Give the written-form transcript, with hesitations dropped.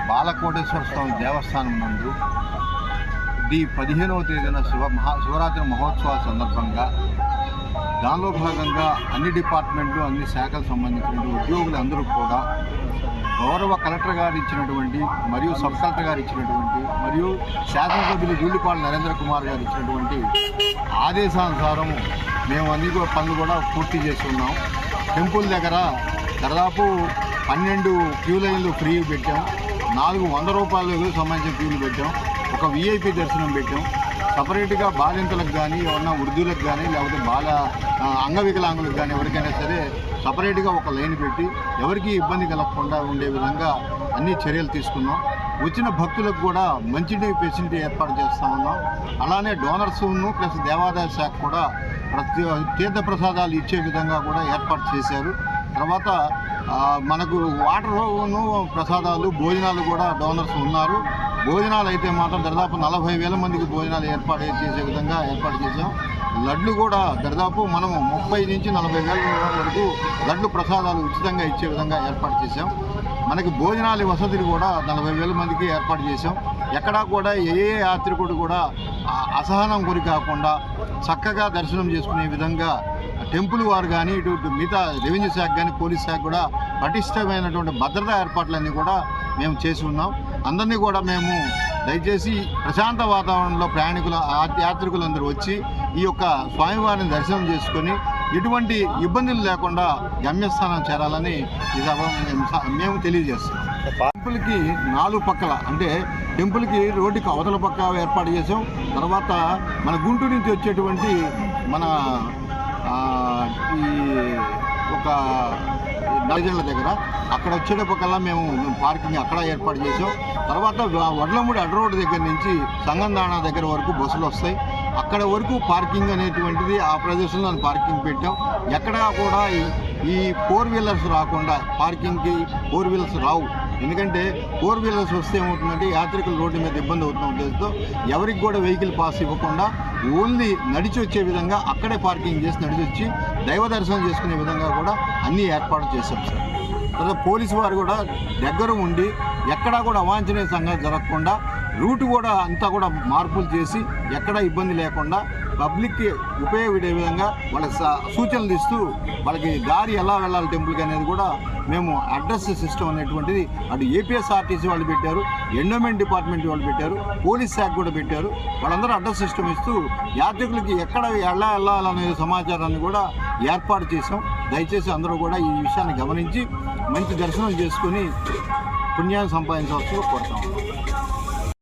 బాలకోటేశ్వర స్వామి దేవస్థానం నందు ఈ 15వ తేదీన శివరాత్రి మహోత్సవాల సందర్భంగా దానిలో భాగంగా అన్ని డిపార్ట్మెంట్లు అన్ని శాఖలకు సంబంధించినటువంటి ఉద్యోగులు అందరూ కూడా గౌరవ కలెక్టర్ గారు ఇచ్చినటువంటి మరియు సబ్ కలెక్టర్ గారు ఇచ్చినటువంటి మరియు శాసనసభ్యులు జూలిపాల నరేంద్ర కుమార్ గారు ఇచ్చినటువంటి ఆదేశానుసారం మేము అన్ని పనులు కూడా పూర్తి చేసి ఉన్నాం. టెంపుల్ దగ్గర దాదాపు 12 క్యూ లైన్లు ఫ్రీ పెట్టాం, 400 రూపాయలకు సంబంధించిన క్యూలు పెట్టాం, ఒక విఐపి దర్శనం పెట్టాం. సపరేట్గా బాలింతలకు కానీ ఏమన్నా వృద్ధులకు కానీ లేకపోతే అంగవికలాంగులకు కానీ ఎవరికైనా సరే సపరేట్గా ఒక లైన్ పెట్టి ఎవరికి ఇబ్బంది కలగకుండా ఉండే విధంగా అన్ని చర్యలు తీసుకున్నాం. వచ్చిన భక్తులకు కూడా మంచినీటి ఫెసిలిటీ ఏర్పాటు చేస్తూ ఉన్నాం. అలానే డోనర్స్ను ప్లస్ దేవాదాయ శాఖ కూడా తీర్థ ప్రసాదాలు ఇచ్చే విధంగా కూడా ఏర్పాటు చేశారు. తర్వాత మనకు వాటర్ను ప్రసాదాలు భోజనాలు కూడా డోనర్స్ ఉన్నారు. భోజనాలు అయితే మాత్రం దాదాపు 40,000 మందికి భోజనాలు ఏర్పాటు చేసే విధంగా ఏర్పాటు చేసాం. లడ్లు కూడా దాదాపు మనం 30 నుంచి 40,000 వరకు లడ్లు ప్రసాదాలు ఉచితంగా ఇచ్చే విధంగా ఏర్పాటు చేసాం. మనకి భోజనాల వసతులు కూడా 40,000 మందికి ఏర్పాటు చేసాం. ఎక్కడా కూడా ఏ యాత్రికుడు కూడా అసహనం గురి కాకుండా చక్కగా దర్శనం చేసుకునే విధంగా టెంపుల్ వారు కానీ ఇటు మిగతా రెవెన్యూ శాఖ కానీ పోలీస్ శాఖ కూడా పటిష్టమైనటువంటి భద్రతా ఏర్పాట్లన్నీ కూడా మేము చేసి ఉన్నాం. అందరినీ కూడా మేము దయచేసి ప్రశాంత వాతావరణంలో యాత్రికులందరూ వచ్చి ఈ యొక్క స్వామివారిని దర్శనం చేసుకొని ఎటువంటి ఇబ్బందులు లేకుండా గమ్యస్థానం చేరాలని మేము తెలియజేస్తున్నాం. టెంపుల్కి 4 పక్కల అంటే టెంపుల్కి రోడ్డుకి అవతల పక్క ఏర్పాటు చేసాం. తర్వాత మన గుంటూరు నుంచి వచ్చేటువంటి మన ఈ ఒక నైజన్ల దగ్గర అక్కడ వచ్చేటప్పటికల్లా మేము పార్కింగ్ అక్కడ ఏర్పాటు చేసాం. తర్వాత వడ్లమూడి అడ్డ రోడ్డు దగ్గర నుంచి సంగందాణ దగ్గర వరకు బస్సులు వస్తాయి. అక్కడ వరకు పార్కింగ్ అనేటువంటిది ఆ ప్రదేశంలో పార్కింగ్ పెట్టాం. ఎక్కడా కూడా ఈ 4 వీలర్స్ రాకుండా పార్కింగ్కి 4 వీలర్స్ రావు. ఎందుకంటే 4 వీలర్స్ వస్తే ఏమవుతుందంటే యాత్రికులు రోడ్డు మీద ఇబ్బంది అవుతున్న ఉద్దేశంతో ఎవరికి కూడా వెహికల్ పాస్ ఇవ్వకుండా ఓన్లీ నడిచి వచ్చే విధంగా అక్కడే పార్కింగ్ చేసి నడిచి వచ్చి దైవ దర్శనం చేసుకునే విధంగా కూడా అన్నీ ఏర్పాటు చేశాం సార్. తర్వాత పోలీసు వారు కూడా దగ్గర ఉండి ఎక్కడా కూడా అవాంఛనీయ సంఘటన జరగకుండా రూట్ కూడా అంతా కూడా మార్పులు చేసి ఎక్కడా ఇబ్బంది లేకుండా పబ్లిక్కి ఉపయోగపడే విధంగా వాళ్ళకి సూచనలు ఇస్తూ వాళ్ళకి దారి ఎలా వెళ్ళాలి టెంపుల్కి అనేది కూడా మేము అడ్రస్ సిస్టమ్ అనేటువంటిది అటు ఏపీఎస్ఆర్టీసీ వాళ్ళు పెట్టారు, ఎండోమెంట్ డిపార్ట్మెంట్ వాళ్ళు పెట్టారు, పోలీస్ శాఖ కూడా పెట్టారు. వాళ్ళందరూ అడ్రస్ సిస్టమ్ ఇస్తూ యాత్రికులకి ఎక్కడ వెళ్ళాలనే సమాచారాన్ని కూడా ఏర్పాటు చేసాం. దయచేసి అందరూ కూడా ఈ విషయాన్ని గమనించి మంచి దర్శనం చేసుకొని పుణ్యాన్ని సంపాదించవలసి కోరుతాం.